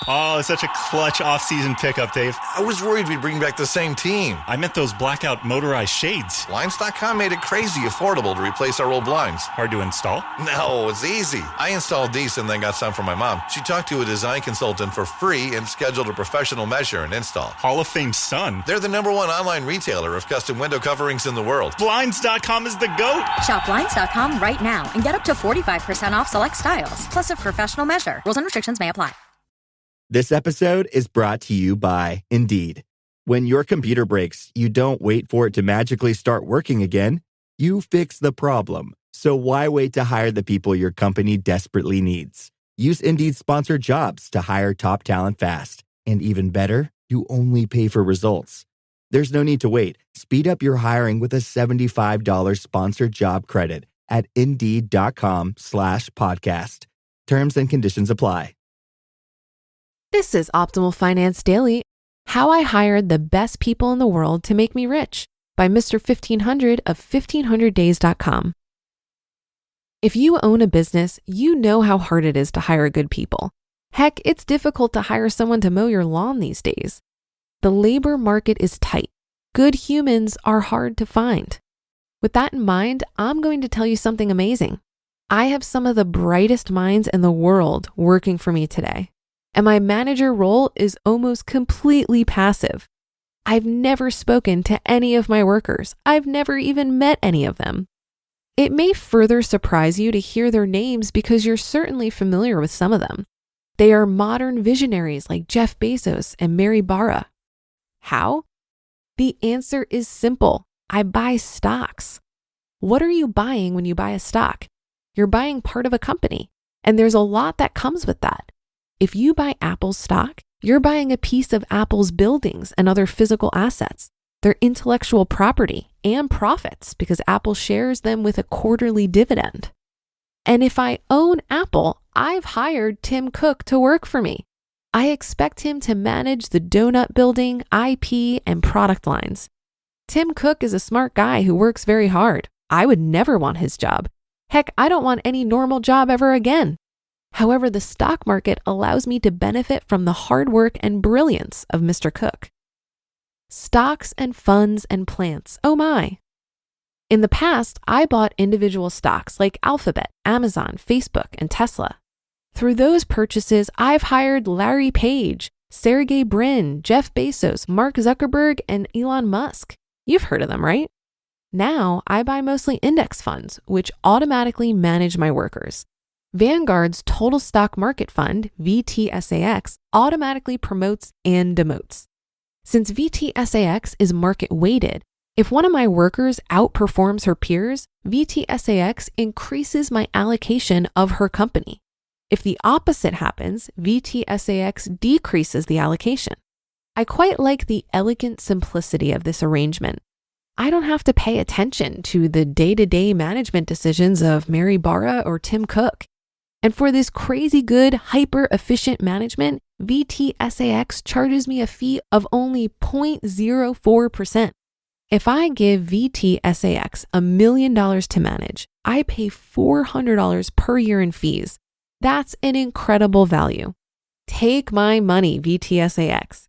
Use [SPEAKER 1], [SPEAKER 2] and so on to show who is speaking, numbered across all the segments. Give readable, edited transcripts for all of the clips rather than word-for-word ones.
[SPEAKER 1] Oh, such a clutch off-season pickup, Dave.
[SPEAKER 2] I was worried we'd bring back the same team.
[SPEAKER 1] I meant those blackout motorized shades.
[SPEAKER 2] Blinds.com made it crazy affordable to replace our old blinds.
[SPEAKER 1] Hard to install?
[SPEAKER 2] No, it's easy. I installed these and then got some for my mom. She talked to a design consultant for free and scheduled a professional measure and install.
[SPEAKER 1] Hall of Fame son.
[SPEAKER 2] They're the #1 online retailer of custom window coverings in the world.
[SPEAKER 1] Blinds.com is the GOAT.
[SPEAKER 3] Shop Blinds.com right now and get up to 45% off select styles, plus a professional measure. Rules and restrictions may apply.
[SPEAKER 4] This episode is brought to you by Indeed. When your computer breaks, you don't wait for it to magically start working again. You fix the problem. So why wait to hire the people your company desperately needs? Use Indeed's sponsored jobs to hire top talent fast. And even better, you only pay for results. There's no need to wait. Speed up your hiring with a $75 sponsored job credit at Indeed.com/podcast. Terms and conditions apply.
[SPEAKER 5] This is Optimal Finance Daily, How I Hired the Best People in the World to Make Me Rich by Mr. 1500 of 1500days.com. If you own a business, you know how hard it is to hire good people. Heck, it's difficult to hire someone to mow your lawn these days. The labor market is tight. Good humans are hard to find. With that in mind, I'm going to tell you something amazing. I have some of the brightest minds in the world working for me today. And my manager role is almost completely passive. I've never spoken to any of my workers. I've never even met any of them. It may further surprise you to hear their names because you're certainly familiar with some of them. They are modern visionaries like Jeff Bezos and Mary Barra. How? The answer is simple. I buy stocks. What are you buying when you buy a stock? You're buying part of a company, and there's a lot that comes with that. If you buy Apple's stock, you're buying a piece of Apple's buildings and other physical assets, their intellectual property and profits, because Apple shares them with a quarterly dividend. And if I own Apple, I've hired Tim Cook to work for me. I expect him to manage the donut building, IP, and product lines. Tim Cook is a smart guy who works very hard. I would never want his job. Heck, I don't want any normal job ever again. However, the stock market allows me to benefit from the hard work and brilliance of Mr. Cook. Stocks and funds and plants, oh my. In the past, I bought individual stocks like Alphabet, Amazon, Facebook, and Tesla. Through those purchases, I've hired Larry Page, Sergey Brin, Jeff Bezos, Mark Zuckerberg, and Elon Musk. You've heard of them, right? Now, I buy mostly index funds, which automatically manage my workers. Vanguard's Total Stock Market Fund, VTSAX, automatically promotes and demotes. Since VTSAX is market weighted, if one of my workers outperforms her peers, VTSAX increases my allocation of her company. If the opposite happens, VTSAX decreases the allocation. I quite like the elegant simplicity of this arrangement. I don't have to pay attention to the day-to-day management decisions of Mary Barra or Tim Cook. And for this crazy good, hyper-efficient management, VTSAX charges me a fee of only 0.04%. If I give VTSAX $1 million to manage, I pay $400 per year in fees. That's an incredible value. Take my money, VTSAX.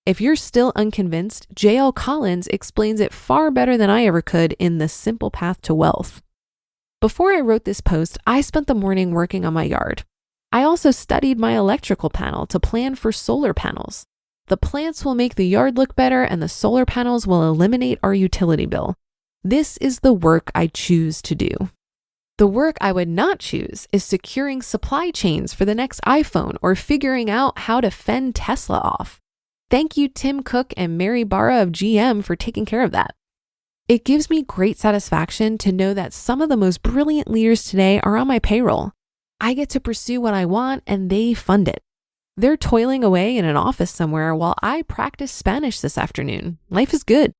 [SPEAKER 5] If you're still unconvinced, J.L. Collins explains it far better than I ever could in The Simple Path to Wealth. Before I wrote this post, I spent the morning working on my yard. I also studied my electrical panel to plan for solar panels. The plants will make the yard look better and the solar panels will eliminate our utility bill. This is the work I choose to do. The work I would not choose is securing supply chains for the next iPhone or figuring out how to fend Tesla off. Thank you, Tim Cook and Mary Barra of GM, for taking care of that. It gives me great satisfaction to know that some of the most brilliant leaders today are on my payroll. I get to pursue what I want and they fund it. They're toiling away in an office somewhere while I practice Spanish this afternoon. Life is good.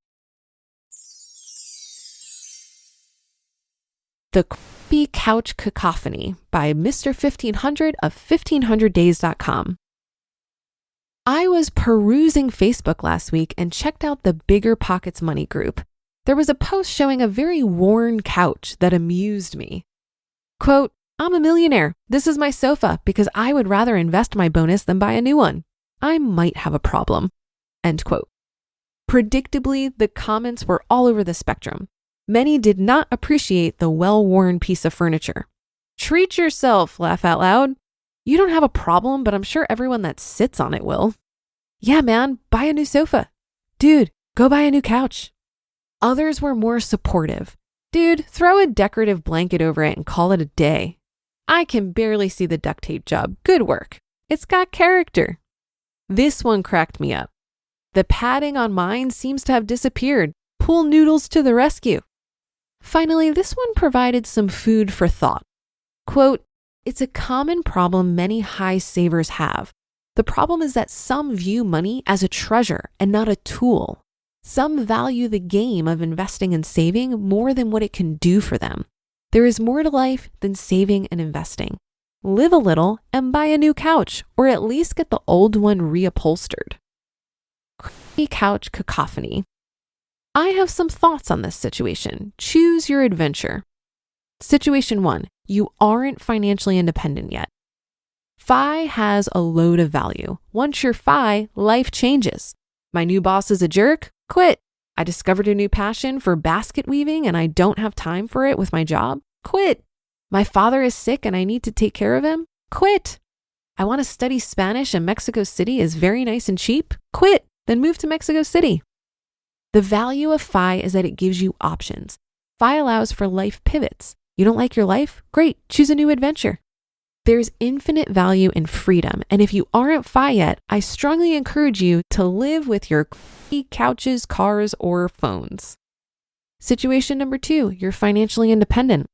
[SPEAKER 5] The Creepy Couch Cacophony by Mr. 1500 of 1500days.com. I was perusing Facebook last week and checked out the Bigger Pockets Money group. There was a post showing a very worn couch that amused me. Quote, I'm a millionaire. This is my sofa because I would rather invest my bonus than buy a new one. I might have a problem. End quote. Predictably, the comments were all over the spectrum. Many did not appreciate the well-worn piece of furniture. Treat yourself, laugh out loud. You don't have a problem, but I'm sure everyone that sits on it will. Yeah, man, buy a new sofa. Dude, go buy a new couch. Others were more supportive. Dude, throw a decorative blanket over it and call it a day. I can barely see the duct tape job. Good work. It's got character. This one cracked me up. The padding on mine seems to have disappeared. Pool noodles to the rescue. Finally, this one provided some food for thought. Quote, it's a common problem many high savers have. The problem is that some view money as a treasure and not a tool. Some value the game of investing and saving more than what it can do for them. There is more to life than saving and investing. Live a little and buy a new couch, or at least get the old one reupholstered. Couch cacophony. I have some thoughts on this situation. Choose your adventure. Situation 1. You aren't financially independent yet. F.I.R.E has a load of value. Once you're F.I.R.E, life changes. My new boss is a jerk? Quit. I discovered a new passion for basket weaving and I don't have time for it with my job? Quit. My father is sick and I need to take care of him? Quit. I want to study Spanish and Mexico City is very nice and cheap? Quit. Then move to Mexico City. The value of F.I.R.E is that it gives you options. F.I.R.E allows for life pivots. You don't like your life? Great. Choose a new adventure. There's infinite value in freedom. And if you aren't F.I.R.E yet, I strongly encourage you to live with your couches, cars, or phones. Situation number 2, you're financially independent.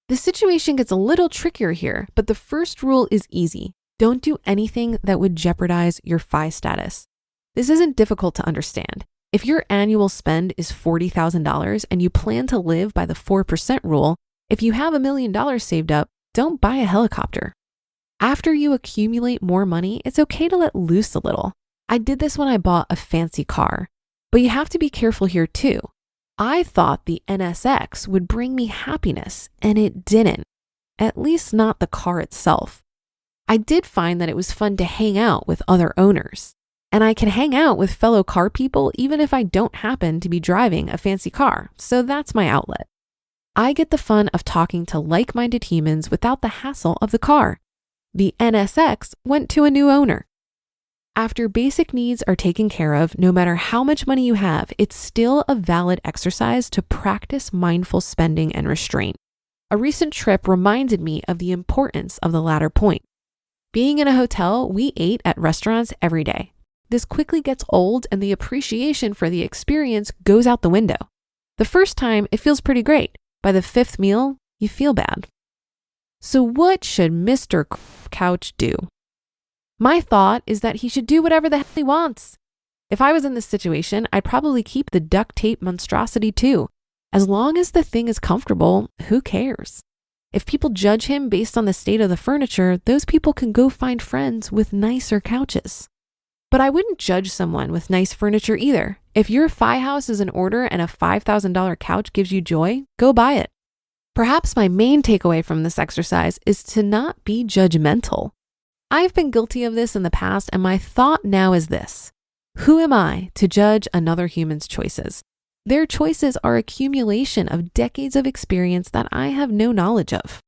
[SPEAKER 5] The situation gets a little trickier here, but the first rule is easy. Don't do anything that would jeopardize your F.I.R.E status. This isn't difficult to understand. If your annual spend is $40,000 and you plan to live by the 4% rule, if you have $1 million saved up, don't buy a helicopter. After you accumulate more money, it's okay to let loose a little. I did this when I bought a fancy car, but you have to be careful here too. I thought the NSX would bring me happiness, and it didn't, at least not the car itself. I did find that it was fun to hang out with other owners, and I can hang out with fellow car people even if I don't happen to be driving a fancy car, so that's my outlet. I get the fun of talking to like-minded humans without the hassle of the car. The NSX went to a new owner. After basic needs are taken care of, no matter how much money you have, it's still a valid exercise to practice mindful spending and restraint. A recent trip reminded me of the importance of the latter point. Being in a hotel, we ate at restaurants every day. This quickly gets old and the appreciation for the experience goes out the window. The first time, it feels pretty great. By the 5th meal, you feel bad. So what should Mr. Couch do? My thought is that he should do whatever the hell he wants. If I was in this situation, I'd probably keep the duct tape monstrosity too. As long as the thing is comfortable, who cares? If people judge him based on the state of the furniture, those people can go find friends with nicer couches. But I wouldn't judge someone with nice furniture either. If your F.I.R.E house is in order and a $5,000 couch gives you joy, go buy it. Perhaps my main takeaway from this exercise is to not be judgmental. I've been guilty of this in the past, and my thought now is this. Who am I to judge another human's choices? Their choices are accumulation of decades of experience that I have no knowledge of.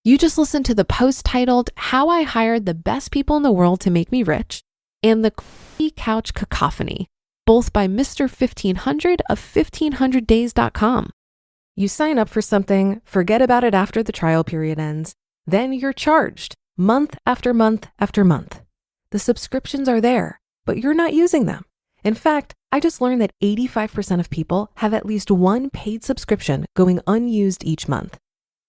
[SPEAKER 5] You just listened to the post titled, How I Hired the Best People in the World to Make Me Rich, and the Couch Cacophony, both by Mr. 1500 of 1500days.com. You sign up for something, forget about it after the trial period ends, then you're charged month after month after month. The subscriptions are there, but you're not using them. In fact, I just learned that 85% of people have at least one paid subscription going unused each month.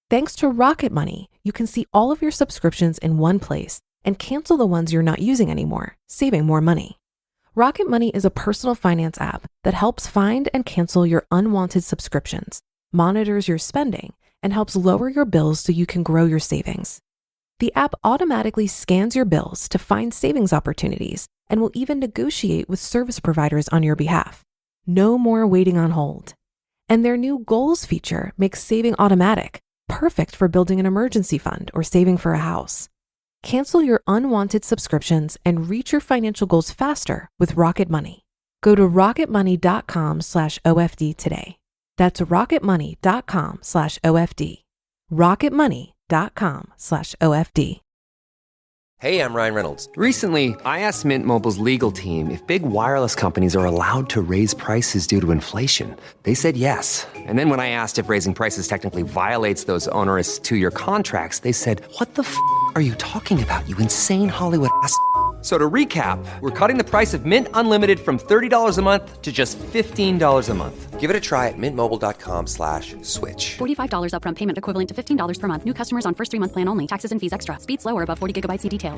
[SPEAKER 5] Thanks to Rocket Money, you can see all of your subscriptions in one place and cancel the ones you're not using anymore, saving more money. Rocket Money is a personal finance app that helps find and cancel your unwanted subscriptions, monitors your spending, and helps lower your bills so you can grow your savings. The app automatically scans your bills to find savings opportunities and will even negotiate with service providers on your behalf. No more waiting on hold. And their new goals feature makes saving automatic, perfect for building an emergency fund or saving for a house. Cancel your unwanted subscriptions and reach your financial goals faster with Rocket Money. Go to rocketmoney.com/OFD today. That's rocketmoney.com/OFD. rocketmoney.com/OFD.
[SPEAKER 6] Hey, I'm Ryan Reynolds. Recently, I asked Mint Mobile's legal team if big wireless companies are allowed to raise prices due to inflation. They said yes. And then when I asked if raising prices technically violates those onerous 2-year contracts, they said, "What the f*** are you talking about, you insane Hollywood ass?" So to recap, we're cutting the price of Mint Unlimited from $30 a month to just $15 a month. Give it a try at mintmobile.com/switch.
[SPEAKER 7] $45 upfront payment equivalent to $15 per month. New customers on first 3-month plan only. Taxes and fees extra. Speed slower above 40 gigabytes. See details.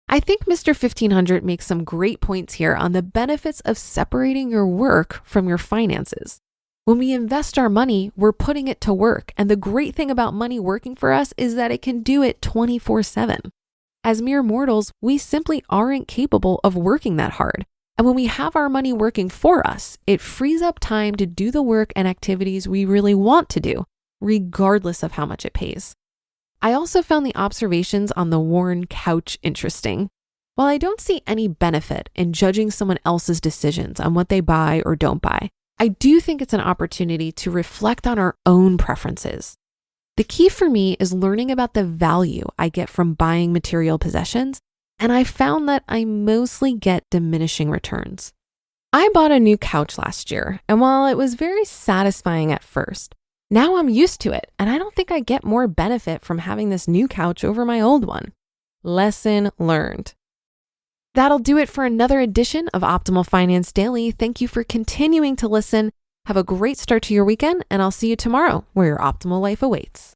[SPEAKER 5] I think Mr. 1500 makes some great points here on the benefits of separating your work from your finances. When we invest our money, we're putting it to work. And the great thing about money working for us is that it can do it 24/7. As mere mortals, we simply aren't capable of working that hard. And when we have our money working for us, it frees up time to do the work and activities we really want to do, regardless of how much it pays. I also found the observations on the worn couch interesting. While I don't see any benefit in judging someone else's decisions on what they buy or don't buy, I do think it's an opportunity to reflect on our own preferences. The key for me is learning about the value I get from buying material possessions, and I found that I mostly get diminishing returns. I bought a new couch last year, and while it was very satisfying at first, now I'm used to it, and I don't think I get more benefit from having this new couch over my old one. Lesson learned. That'll do it for another edition of Optimal Finance Daily. Thank you for continuing to listen. Have a great start to your weekend, and I'll see you tomorrow where your optimal life awaits.